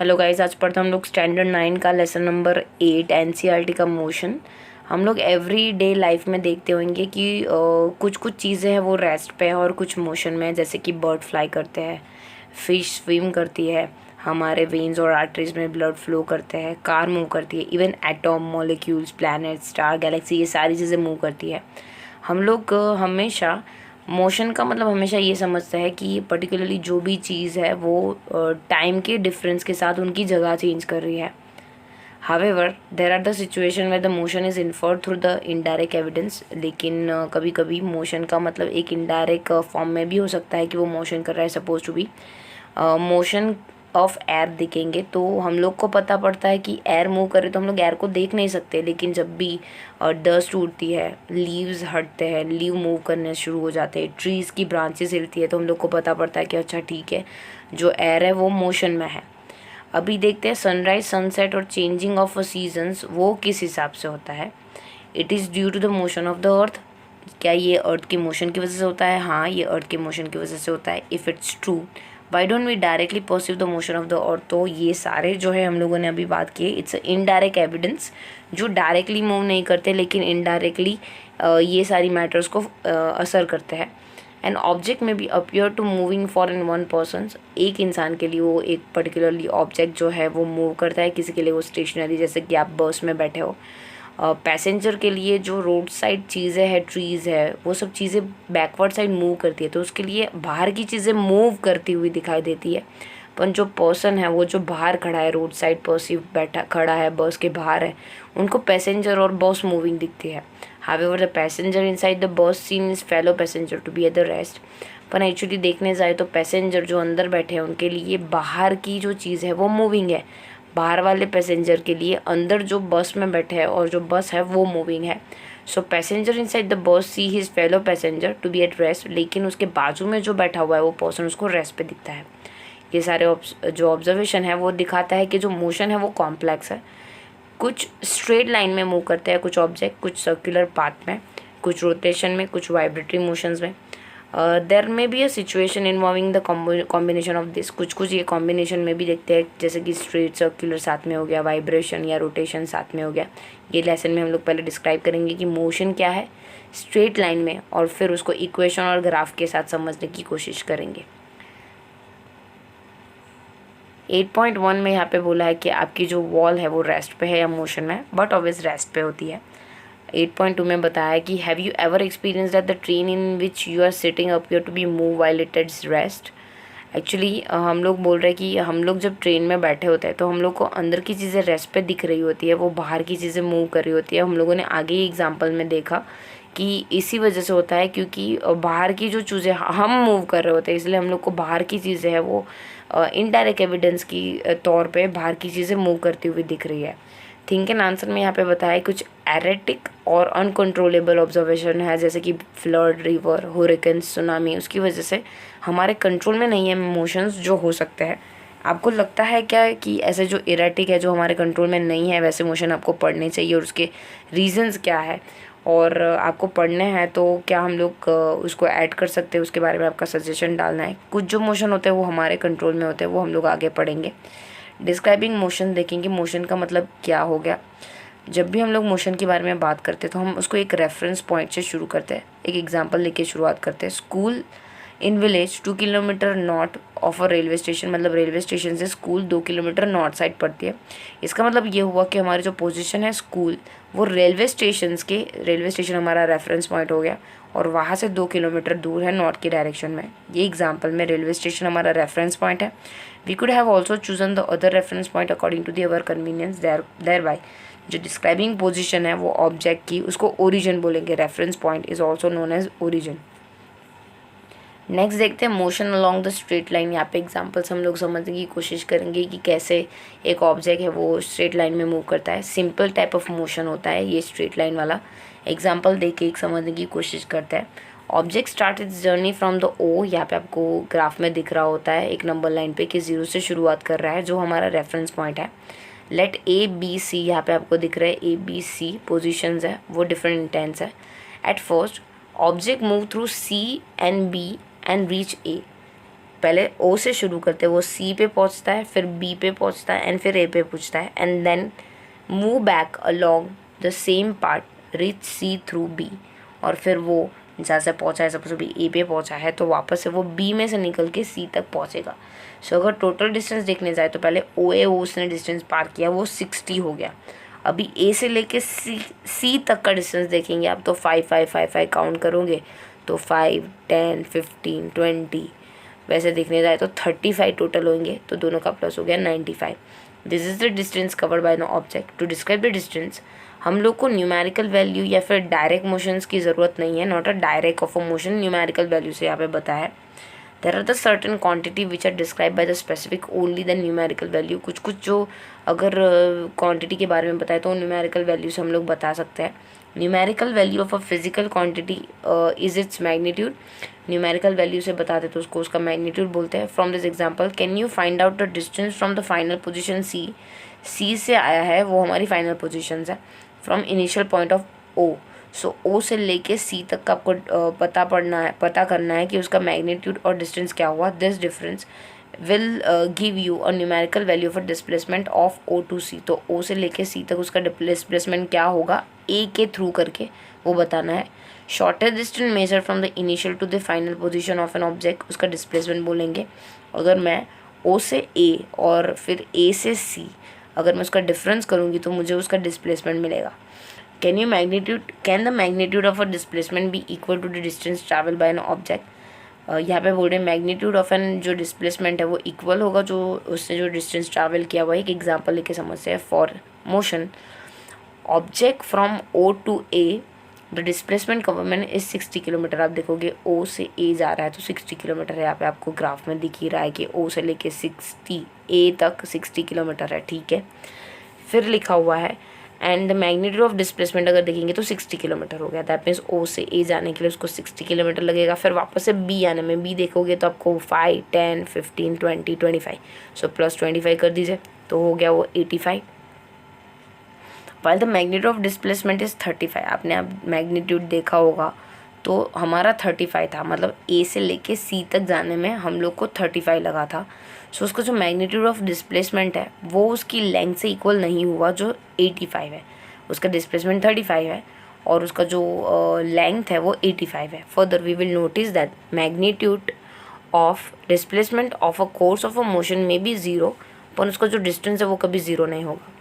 Hello guys, आज पढ़ते हम लोग स्टैंडर्ड 9 का लेसन नंबर 8 एनसीईआरटी का मोशन। हम लोग एवरी डे लाइफ में देखते होंगे कि कुछ कुछ चीज़ें हैं वो रेस्ट पे है और कुछ मोशन में है, जैसे कि बर्ड फ्लाई करते हैं, फिश स्विम करती है, हमारे वेन्स और आर्टरीज में ब्लड फ्लो करते हैं, कार मूव करती है, even atom, molecules, planet, star, Galaxy, ये सारी चीज़ें मूव करती है। हम लोग हमेशा मोशन का मतलब हमेशा ये समझता है कि पर्टिकुलरली जो भी चीज़ है वो टाइम के डिफरेंस के साथ उनकी जगह चेंज कर रही है। However there are the situation where the motion is inferred through the indirect evidence, लेकिन कभी कभी मोशन का मतलब एक इनडायरेक्ट फॉर्म में भी हो सकता है कि वो मोशन कर रहा है। Suppose to be motion of air दिखेंगे तो हम लोग को पता पड़ता है कि एयर मूव करे, तो हम लोग एयर को देख नहीं सकते, लेकिन जब भी डस्ट उड़ती है, लीव्स हटते हैं, लीव मूव करने शुरू हो जाते हैं, ट्रीज़ की ब्रांचेस हिलती है, तो हम लोग को पता पड़ता है कि अच्छा ठीक है, जो एयर है वो मोशन में है। अभी देखते हैं सनराइज, सनसेट और चेंजिंग ऑफ सीजन्स वो किस हिसाब से होता है। It is due to the motion of the earth. क्या ये अर्थ के मोशन की वजह से होता है? हाँ, ये अर्थ के मोशन की वजह से होता है। If it's true, why don't we directly perceive the motion of the earth. तो ये सारे जो है हम लोगों ने अभी बात की, इट्स इनडायरेक्ट एविडेंस, जो डायरेक्टली मूव नहीं करते लेकिन इनडायरेक्टली ये सारी मैटर्स को असर करते हैं। An object may be appear to moving for in one person. एक इंसान के लिए वो एक पर्टिकुलरली ऑब्जेक्ट जो है वो मूव करता है, किसी के लिए वो स्टेशनरी, जैसे कि आप बस में बैठे हो। पैसेंजर के लिए जो रोड साइड चीज़ें हैं, ट्रीज़ है, वो सब चीज़ें बैकवर्ड साइड मूव करती है, तो उसके लिए बाहर की चीज़ें मूव करती हुई दिखाई देती है। पर जो पर्सन है वो जो बाहर खड़ा है, रोड साइड पर्सिव बैठा खड़ा है, बस के बाहर है, उनको पैसेंजर और बस मूविंग दिखती है। However the passenger inside the bus seen is fellow passenger to be at the rest. पर एक्चुअली देखने जाए तो पैसेंजर जो अंदर बैठे हैं उनके लिए बाहर की जो चीज़ है वो मूविंग है। बाहर वाले पैसेंजर के लिए अंदर जो बस में बैठे हैं और जो बस है वो मूविंग है। सो passenger inside the bus see his fellow passenger to be at rest, लेकिन उसके बाजू में जो बैठा हुआ है वो पर्सन उसको रेस्ट पे दिखता है। ये सारे जो ऑब्जर्वेशन है वो दिखाता है कि जो मोशन है वो कॉम्प्लेक्स है। कुछ स्ट्रेट लाइन में मूव करते हैं कुछ ऑब्जेक्ट, कुछ सर्कुलर पाथ में, कुछ रोटेशन में, कुछ वाइब्रेटरी मोशंस में। देर में be a situation involving the combination of this. कुछ कुछ ये कॉम्बिनेशन में भी देखते हैं, जैसे कि स्ट्रेट सर्कुलर साथ में हो गया, वाइब्रेशन या रोटेशन साथ में हो गया। ये लेसन में हम लोग पहले डिस्क्राइब करेंगे कि मोशन क्या है स्ट्रेट लाइन में, और फिर उसको इक्वेशन और ग्राफ के साथ समझने की कोशिश करेंगे। 8.1 में यहाँ पे बोला है कि आपकी जो वॉल है वो रेस्ट पे है या मोशन में, बट ऑब्वियस रेस्ट पे होती है। 8.2 में बताया कि have you ever experience that the train in which you are sitting appear to be move while it is rest. Actually हम लोग बोल रहे हैं कि हम लोग जब ट्रेन में बैठे होते हैं तो हम लोग को अंदर की चीज़ें रेस्ट पे दिख रही होती है, वो बाहर की चीज़ें मूव कर रही होती है। हम लोगों ने आगे ही एग्जाम्पल में देखा कि इसी वजह से होता है, क्योंकि बाहर की जो चीज़ें हम मूव कर रहे होते हैं, इसलिए हम लोग को बाहर की चीज़ें हैं वो इनडायरेक्ट एविडेंस की तौर पे बाहर की चीज़ें मूव करती हुई दिख रही है। थिंक एंड आंसर में यहाँ पे बताया कुछ एरेटिक और अनकंट्रोलेबल ऑब्जर्वेशन है, जैसे कि फ्लड, रिवर, हुरिकेन, सुनामी, उसकी वजह से हमारे कंट्रोल में नहीं है इमोशंस जो हो सकते हैं। आपको लगता है क्या कि ऐसे जो इरेटिक है, जो हमारे कंट्रोल में नहीं है, वैसे मोशन आपको पढ़ने चाहिए और उसके रीजंस क्या है, और आपको पढ़ने हैं तो क्या हम लोग उसको ऐड कर सकते हैं, उसके बारे में आपका सजेशन डालना है। कुछ जो मोशन होते हैं वो हमारे कंट्रोल में होते हैं, वो हम लोग आगे पढ़ेंगे। डिस्क्राइबिंग मोशन देखेंगे, मोशन का मतलब क्या हो गया। जब भी हम लोग मोशन के बारे में बात करते हैं तो हम उसको एक रेफरेंस पॉइंट से शुरू करते हैं, एक एग्जांपल लेके शुरुआत करते हैं। School in village 2 kilometre north of a railway station, मतलब रेलवे स्टेशन से स्कूल 2 किलोमीटर नॉर्थ साइड पड़ती है। इसका मतलब ये हुआ कि हमारी जो पोजीशन है स्कूल, वो रेलवे स्टेशन हमारा रेफरेंस पॉइंट हो गया, और वहाँ से 2 किलोमीटर दूर है नॉर्थ की डायरेक्शन में। ये एग्जाम्पल में रेलवे स्टेशन हमारा रेफरेंस पॉइंट है। We could have also chosen the other reference point according to the our convenience. Thereby जो डिस्क्राइबिंग पोजीशन है वो ऑब्जेक्ट की, उसको ओरिजिन बोलेंगे। Reference point is also known as origin. Next देखते हैं motion along the straight line. यहाँ पे एग्जांपल्स हम लोग समझने की कोशिश करेंगे कि कैसे एक ऑब्जेक्ट है वो स्ट्रेट लाइन में मूव करता है। सिंपल टाइप ऑफ मोशन होता है ये स्ट्रेट लाइन वाला। एग्जांपल देख के एक समझने की कोशिश करते हैं। Object start its journey from the O, यहाँ पे आपको ग्राफ में दिख रहा होता है एक नंबर लाइन पे कि 0 से शुरुआत कर रहा है, जो हमारा रेफरेंस पॉइंट है। लेट ए बी सी, यहाँ पे आपको दिख रहा है ए बी सी पोजिशंस है, वो डिफरेंट इंटेंस है। At first object move through C and B and reach A. पहले ओ से शुरू करते हैं, वो सी पे पहुंचता है, फिर बी पे पहुंचता है, एंड फिर ए पे पूछता है, and then move back along the same part, reach C through B. और फिर वो जहाँ से पहुँचा है, सपोज अभी ए पे पहुँचा है तो वापस से वो बी में से निकल के सी तक पहुँचेगा। सो अगर टोटल डिस्टेंस देखने जाए तो पहले ओ उसने डिस्टेंस पार किया, वो 60 हो गया। अभी ए से लेके सी तक का डिस्टेंस देखेंगे आप, तो 5 5 5 5 काउंट करोगे तो 5 10 15 20, वैसे देखने जाए तो 35 टोटल होंगे, तो दोनों का प्लस हो गया 95। This is the distance covered by the object. To describe the distance हम लोग को न्यूमेरिकल वैल्यू या फिर डायरेक्ट मोशंस की ज़रूरत नहीं है, not a direct of a motion, numerical value से यहाँ पे बताया है। There are the certain quantity which are describe by the specific only the numerical value. कुछ कुछ जो अगर क्वांटिटी के बारे में बताए तो न्यूमेरिकल वैल्यू से हम लोग बता सकते हैं। Numerical value of a physical quantity is its magnitude. Numerical value से बताते तो उसको उसका मैग्नीट्यूड बोलते हैं। From this example can you find out the distance from the final position C. C से आया है वो हमारी फाइनल पोजिशन है, from initial point of O. So O से लेके सी तक का आपको पता करना है कि उसका मैग्नीट्यूड और डिस्टेंस क्या हुआ। This difference will give you a numerical value for displacement of O to C. तो ओ से लेके सी तक उसका डिस्प्लेसमेंट क्या होगा ए के थ्रू करके वो बताना है। Shortest distance measure from the initial to the final position of an object, उसका डिस्प्लेसमेंट बोलेंगे। अगर मैं ओ से ए और फिर ए से सी अगर मैं उसका डिफरेंस करूँगी तो मुझे उसका डिस्प्लेसमेंट मिलेगा। Can the magnitude of a displacement be equal to the distance travel by an object. यहाँ पे बोल रहे हैं मैग्नीट्यूड ऑफ एन जो डिस्प्लेसमेंट है वो इक्वल होगा जो उससे जो डिस्टेंस ट्रैवल किया हुआ है। एक एग्जांपल लेके समझते हैं। For motion object from O to A the displacement covered is 60 kilometre. आप देखोगे ओ से ए जा रहा है तो 60 किलोमीटर है। यहाँ पे आपको ग्राफ में दिख ही रहा है कि ओ से लेके 60 ए तक 60 किलोमीटर है, ठीक है। फिर लिखा हुआ है and the magnitude of displacement अगर देखेंगे तो 60 किलोमीटर हो गया। दैट मीन्स ओ से ए जाने के लिए उसको 60 किलोमीटर लगेगा। फिर वापस से बी आने में बी देखोगे तो आपको 5 10 15 20 25, सो प्लस 25 कर दीजिए तो हो गया वो 85। While the magnitude of displacement is 35। आपने अब मैग्नीट्यूड देखा होगा तो हमारा 35 था, मतलब ए से लेके सी तक जाने में हम लोग को 35 लगा था। सो उसका जो मैग्नीट्यूड ऑफ डिस्प्लेसमेंट है वो उसकी लेंथ से इक्वल नहीं हुआ जो 85 है। उसका डिस्प्लेसमेंट 35 है और उसका जो लेंथ है वो 85 है। Further we will notice that magnitude of displacement of a course of a motion may be zero, पर उसका जो डिस्टेंस है वो कभी ज़ीरो नहीं होगा।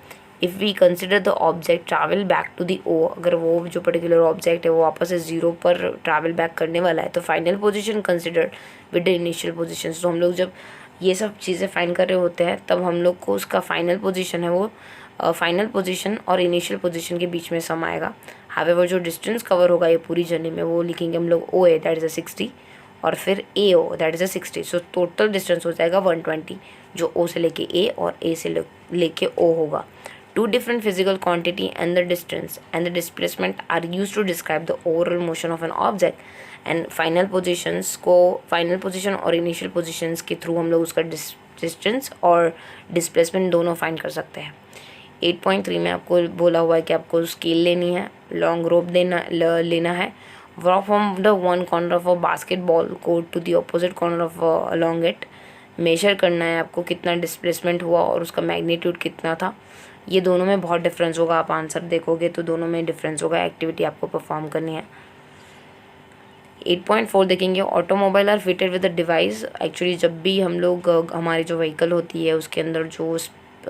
If we consider the object travel back to the O, अगर वो जो पर्टिकुलर ऑब्जेक्ट है वो वापस से ज़ीरो पर ट्रैवल बैक करने वाला है तो final position consider with the initial position. तो हम लोग जब ये सब चीज़ें फाइंड कर रहे होते हैं तब हम लोग को उसका फाइनल पोजीशन है वो फाइनल पोजीशन और इनिशियल पोजीशन के बीच में सम आएगा। हावेवर जो डिस्टेंस कवर होगा ये पूरी जर्नी में वो लिखेंगे हम लोग ओ ए दैट इज़ अ 60 और फिर A O that is a 60। So total distance हो जाएगा 120 जो ओ से लेके ए और ए से लेके ओ होगा। Two different physical quantity and the distance and the displacement are used to describe the overall motion of an object, and final position और initial positions के थ्रू हम लोग उसका distance और displacement दोनों फाइंड कर सकते हैं। 8.3 में आपको बोला हुआ है कि आपको स्केल लेनी है, लॉन्ग रोप लेना है, draw from the one corner of a basketball court to the opposite corner of along it. Measure करना है आपको कितना डिस्प्लेसमेंट हुआ और उसका मैग्नीट्यूड कितना था। ये दोनों में बहुत डिफरेंस होगा, आप आंसर देखोगे तो दोनों में डिफरेंस होगा। एक्टिविटी आपको परफॉर्म करनी है। 8.4 देखेंगे automobile are fitted with the device. Actually जब भी हम लोग हमारी जो व्हीकल होती है उसके अंदर जो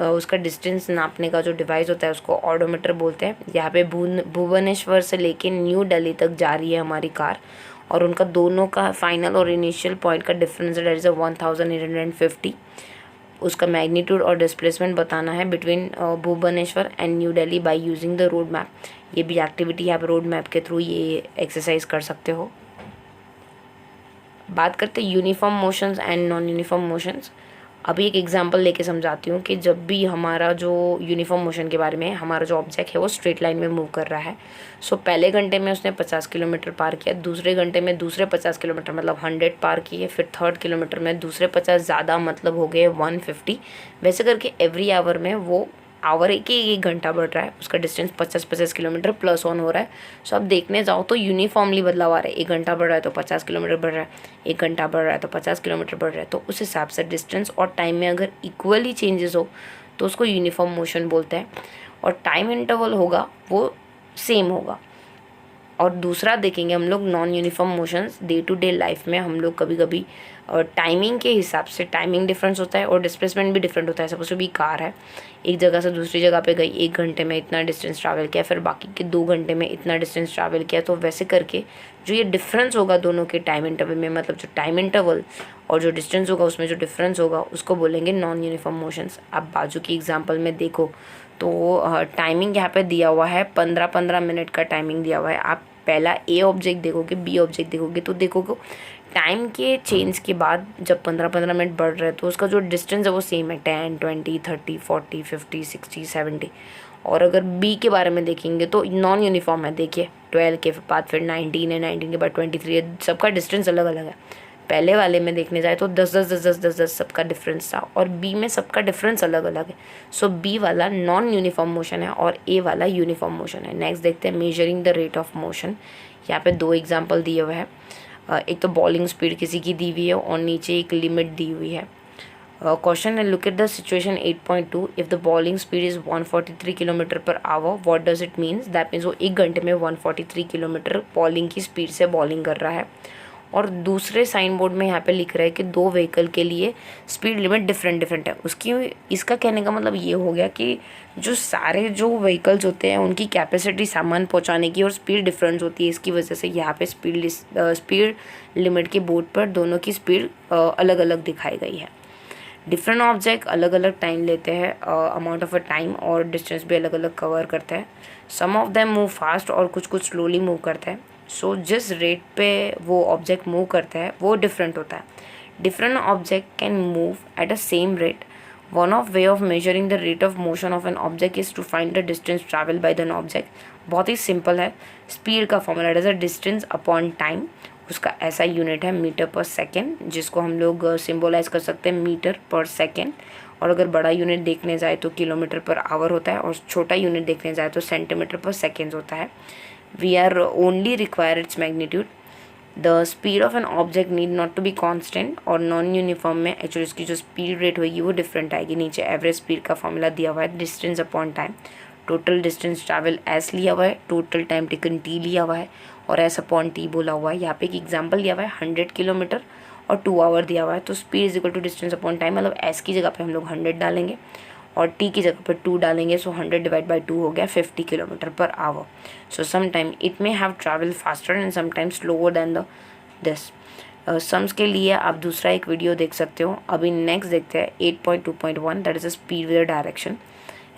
उसका डिस्टेंस नापने का जो डिवाइस होता है उसको ऑडोमीटर बोलते हैं। यहाँ पे भुवनेश्वर से लेके न्यू दिल्ली तक जा रही है हमारी कार और उनका दोनों का फाइनल और इनिशियल पॉइंट का डिफरेंस दैट इज़ 1850। उसका मैग्नीट्यूड और डिस्प्लेसमेंट बताना है between Bhubaneswar and New Delhi by using the road map. ये भी एक्टिविटी आप रोड मैप के थ्रू ये एक्सरसाइज कर सकते हो। बात करते हैं uniform motions and non uniform motions. अभी एक एग्जांपल लेके समझाती हूँ कि जब भी हमारा जो यूनिफॉर्म मोशन के बारे में हमारा जो ऑब्जेक्ट है वो स्ट्रेट लाइन में मूव कर रहा है। सो पहले घंटे में उसने 50 किलोमीटर पार किया, दूसरे घंटे में दूसरे 50 किलोमीटर मतलब 100 पार किए, फिर थर्ड किलोमीटर में दूसरे 50 ज़्यादा मतलब हो गए 150। वैसे करके एवरी आवर में वो आवर के 1 घंटा बढ़ रहा है, उसका डिस्टेंस 50-50 किलोमीटर प्लस ऑन हो रहा है। सो अब देखने जाओ तो यूनिफॉर्मली बदलाव आ रहा है, 1 घंटा बढ़ रहा है तो 50 किलोमीटर बढ़ रहा है, 1 घंटा बढ़ रहा है तो 50 किलोमीटर बढ़ रहा है। तो उस हिसाब से डिस्टेंस और टाइम में अगर इक्वली चेंजेस हो तो उसको यूनिफॉर्म मोशन बोलते हैं, और टाइम इंटरवल होगा वो सेम होगा। और दूसरा देखेंगे हम लोग non uniform motions, day to day life में हम लोग कभी कभी टाइमिंग के हिसाब से टाइमिंग डिफरेंस होता है और डिस्प्लेसमेंट भी डिफरेंट होता है। सपोज भी कार है, एक जगह से दूसरी जगह पे गई, 1 घंटे में इतना डिस्टेंस ट्रैवल किया, फिर बाकी के 2 घंटे में इतना डिस्टेंस ट्रैवल किया। तो वैसे करके जो ये डिफरेंस होगा दोनों के टाइम इंटरवल में, मतलब जो टाइम इंटरवल और जो डिस्टेंस होगा उसमें जो डिफरेंस होगा उसको बोलेंगे नॉन यूनिफॉर्म मोशंस। आप बाजू की एग्जाम्पल में देखो तो टाइमिंग यहाँ पे दिया हुआ है, 15-15 मिनट का टाइमिंग दिया हुआ है। आप पहला ए ऑब्जेक्ट देखोगे, बी ऑब्जेक्ट देखोगे तो देखोगे टाइम के चेंज के बाद जब 15-15 मिनट बढ़ रहे हैं तो उसका जो डिस्टेंस है वो सेम है, 10, 20, 30, 40, 50, 60, 70। और अगर बी के बारे में देखेंगे तो नॉन यूनिफॉर्म है। देखिए 12 के बाद फिर 19 है, 19 के बाद 23 है, सबका डिस्टेंस अलग अलग है। पहले वाले में देखने जाए तो 10-10 सबका डिफरेंस था, और बी में सबका डिफरेंस अलग अलग है। सो बी वाला नॉन यूनिफॉर्म मोशन है और ए वाला यूनिफॉर्म मोशन है। नेक्स्ट देखते हैं measuring the rate of motion. यहाँ पे 2 एग्जाम्पल दिए हुए हैं, एक तो बॉलिंग स्पीड किसी की दी हुई है और नीचे एक लिमिट दी हुई है। क्वेश्चन है, look at the situation 8.2, if the bowling speed is 143 kilometre per hour, what does it means. That means वो 1 घंटे में 143 किलोमीटर बॉलिंग की स्पीड से बॉलिंग कर रहा है। और दूसरे साइन बोर्ड में यहाँ पे लिख रहा है कि 2 व्हीकल के लिए स्पीड लिमिट डिफरेंट है। उसकी इसका कहने का मतलब ये हो गया कि जो व्हीकल्स होते हैं उनकी कैपेसिटी सामान पहुँचाने की और स्पीड डिफरेंस होती है। इसकी वजह से यहाँ पे स्पीड लिमिट के बोर्ड पर दोनों की स्पीड अलग अलग दिखाई गई है। डिफरेंट ऑब्जेक्ट अलग अलग टाइम लेते हैं, अमाउंट ऑफ अ टाइम और डिस्टेंस भी अलग अलग कवर करते हैं। सम ऑफ देम मूव फास्ट और कुछ स्लोली मूव करते हैं। सो जिस रेट पे वो ऑब्जेक्ट मूव करता है वो डिफरेंट होता है। Different object can move at a same rate. One of way of measuring the rate of motion of an object is to find the distance travel by than object. बहुत ही simple है, speed का formula is a distance upon time. उसका ऐसा unit है metre per second, जिसको हम लोग सिम्बोलाइज कर सकते हैं मीटर पर सेकेंड। और अगर बड़ा यूनिट देखने जाए तो किलोमीटर पर आवर होता है, और छोटा यूनिट देखने जाए तो सेंटीमीटर पर सेकेंड होता है। We are only require its magnitude. The speed of an object need not to be constant, और नॉन यूनिफॉर्म में एक्चुअली इसकी जो स्पीड रेट होगी वो डिफरेंट आएगी। नीचे एवरेज स्पीड का फॉर्मूला दिया हुआ है, distance upon time. Total distance travel S लिया हुआ है, टोटल टाइम टेकन टी लिया हुआ है, और एस अपॉन टी बोला हुआ है। यहाँ पे एक एग्जाम्पल दिया हुआ है 100 किलोमीटर और 2 आवर दिया हुआ है। तो speed is equal to distance upon time, मतलब एस की जगह पे हम लोग 100 डालेंगे और टी की जगह पर 2 डालेंगे। सो 100 डिवाइड बाई 2 हो गया 50 kilometre per hour. So sometime it may have travel faster and sometime slower then the this. Sums के लिए आप दूसरा एक वीडियो देख सकते हो। अभी नेक्स्ट देखते हैं 8.2.1, that is a speed with direction.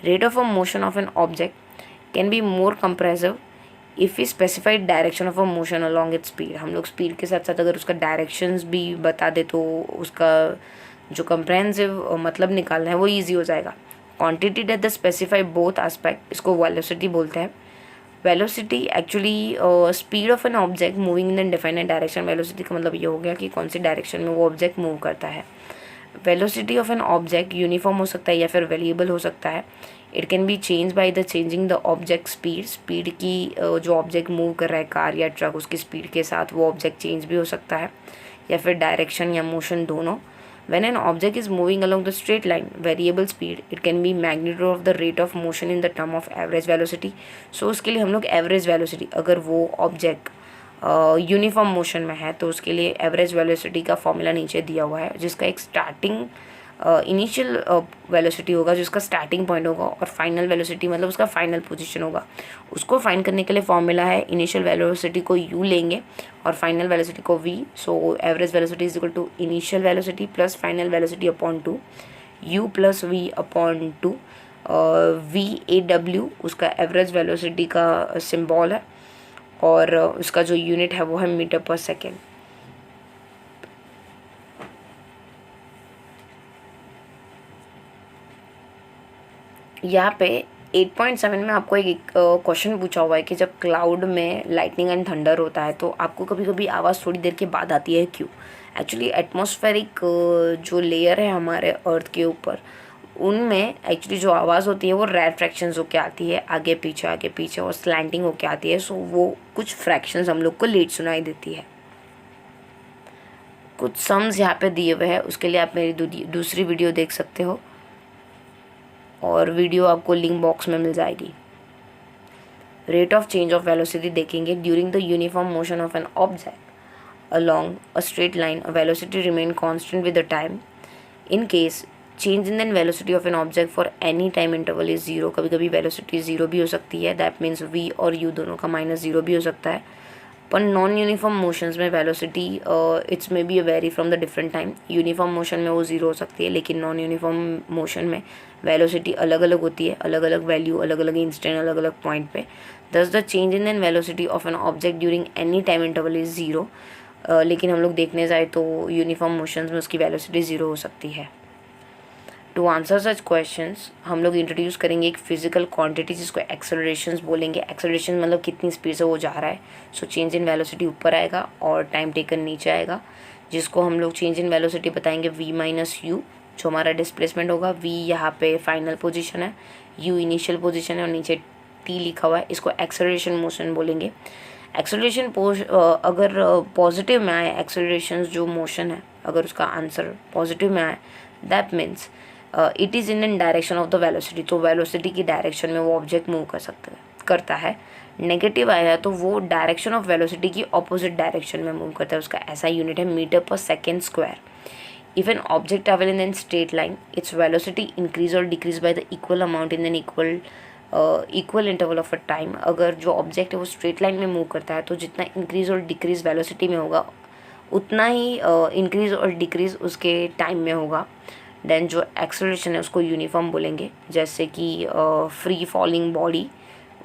Rate of a motion of an object can be more compressive if we specified direction of a motion along its speed. हम लोग स्पीड के साथ साथ अगर उसका डायरेक्शंस भी बता दे तो उसका जो कंप्रेहेंसिव मतलब निकालना है वो ईजी हो जाएगा। Quantity that the specify both aspect, इसको वेलोसिटी बोलते हैं। Velocity actually speed of an object moving in defined direction. Velocity का मतलब ये हो गया कि कौन सी डायरेक्शन में वो ऑब्जेक्ट मूव करता है। Velocity of an object uniform हो सकता है या फिर वेरिएबल हो सकता है। It can be change by the changing the object speed. Speed की जो ऑब्जेक्ट मूव कर रहा है, कार या ट्रक, उसकी स्पीड के साथ वो ऑब्जेक्ट चेंज भी हो सकता है, या फिर डायरेक्शन या मोशन दोनों। When an object is moving along the straight line, variable speed, it can be magnitude of the rate of motion in the term of average velocity. So उसके लिए हम लोग average velocity, अगर वो object uniform motion में है तो उसके लिए एवरेज वेलोसिटी का फॉर्मूला नीचे दिया हुआ है, जिसका एक स्टार्टिंग इनिशियल वेलोसिटी होगा, जिसका स्टार्टिंग पॉइंट होगा, और फाइनल वेलोसिटी मतलब उसका फाइनल पोजीशन होगा। उसको फाइंड करने के लिए फॉर्मूला है, इनिशियल वेलोसिटी को u लेंगे और फाइनल वेलोसिटी को v। So average velocity is equal to initial velocity plus final velocity upon 2, u plus v upon 2। v उसका एवरेज वेलोसिटी का सिम्बॉल है, और उसका जो यूनिट है वो है मीटर पर सेकेंड। यहाँ पे 8.7 में आपको एक क्वेश्चन पूछा हुआ है कि जब क्लाउड में लाइटनिंग एंड थंडर होता है तो आपको कभी कभी आवाज़ थोड़ी देर के बाद आती है, क्यों? एक्चुअली एटमॉस्फेरिक जो लेयर है हमारे अर्थ के ऊपर, उनमें एक्चुअली जो आवाज़ होती है वो रेड फ्रैक्शंस होके आती है, आगे पीछे और स्लैंटिंग होके आती है। सो वो कुछ फ्रैक्शंस हम लोग को लेट सुनाई देती है। कुछ सम्स यहाँ पे दिए हुए हैं, उसके लिए आप मेरी दूसरी वीडियो देख सकते हो और वीडियो आपको लिंक बॉक्स में मिल जाएगी। Rate of change of velocity देखेंगे। During the uniform motion of an object along a straight line, a velocity remain constant with the time. In case change in the velocity of an object for any time interval is zero, कभी कभी velocity zero भी हो सकती है, that means v और u दोनों का minus zero भी हो सकता है। पर नॉन यूनिफॉर्म मोशंस में velocity it's may be very from the different time. Uniform motion में वो ज़ीरो हो सकती है, लेकिन नॉन यूनिफॉर्म मोशन में वेलोसिटी अलग अलग होती है, अलग अलग वैल्यू, अलग अलग इंस्टेंट, अलग अलग पॉइंट पे। दस the change in velocity of an object during any time interval is zero. लेकिन हम लोग देखने जाए तो यूनिफॉर्म मोशंस में उसकी वेलोसिटी ज़ीरो हो सकती है। टू आंसर सच क्वेश्चंस हम लोग इंट्रोड्यूस करेंगे एक फिजिकल क्वांटिटी जिसको एक्सेलरेशंस बोलेंगे। एक्सेलरेशन मतलब कितनी स्पीड से वो जा रहा है। सो चेंज इन वेलोसिटी ऊपर आएगा और टाइम टेकन नीचे आएगा, जिसको हम लोग चेंज इन वेलोसिटी बताएंगे v माइनस यू, जो हमारा डिस्प्लेसमेंट होगा। v यहाँ पे फाइनल पोजीशन है, u इनिशियल पोजीशन है और नीचे t लिखा हुआ है। इसको एक्सेलरेशन मोशन बोलेंगे। एक्सेलरेशन अगर पॉजिटिव में आए, एक्सेलरेशन जो मोशन है अगर उसका आंसर पॉजिटिव में आए, that means it is in direction of the velocity, तो वेलोसिटी की डायरेक्शन में वो ऑब्जेक्ट मूव करता है। नेगेटिव आया तो वो डायरेक्शन ऑफ वेलोसिटी की ऑपोजिट डायरेक्शन में मूव करता है। उसका ऐसा यूनिट है metre per second square. If an object travel in an straight line, its velocity increase और decrease by the equal amount in an equal interval of a time. अगर जो object है वो स्ट्रेट लाइन में move करता है तो जितना इंक्रीज और डिक्रीज वेलोसिटी में होगा उतना ही इंक्रीज और डिक्रीज उसके टाइम में होगा। देन जो एक्सेलरेशन है उसको यूनिफॉर्म बोलेंगे। जैसे कि फ्री फॉलिंग बॉडी,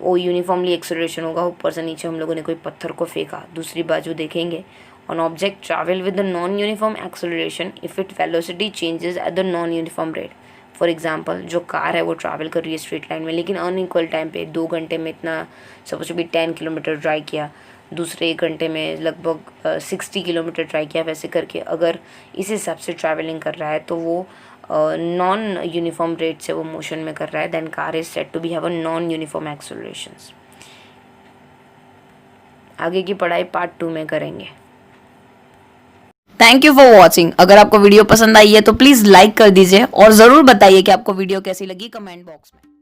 वो यूनिफॉर्मली एक्सेलरेशन होगा। ऊपर से नीचे हम लोगों ने कोई पत्थर को फेंका, दूसरी बाजू देखेंगे on object travel with the non uniform acceleration if it velocity changes at the non uniform rate. For example जो कार है वो ट्रैवल कर रही है स्ट्रेट लाइन में, लेकिन अनइक्वल टाइम पे 2 घंटे में इतना सपोज भी 10 किलोमीटर ड्राइव किया, दूसरे 1 घंटे में लगभग 60 किलोमीटर ड्राइव किया। वैसे करके अगर इस हिसाब से ट्रैवलिंग कर रहा है तो वो नॉन यूनिफॉर्म रेट से वो मोशन में कर रहा है। Then car is said to be have a non uniform accelerations. आगे की पढ़ाई पार्ट 2 में करेंगे। Thank you for watching. अगर आपको वीडियो पसंद आई है तो प्लीज़ लाइक कर दीजिए और ज़रूर बताइए कि आपको वीडियो कैसी लगी कमेंट बॉक्स में।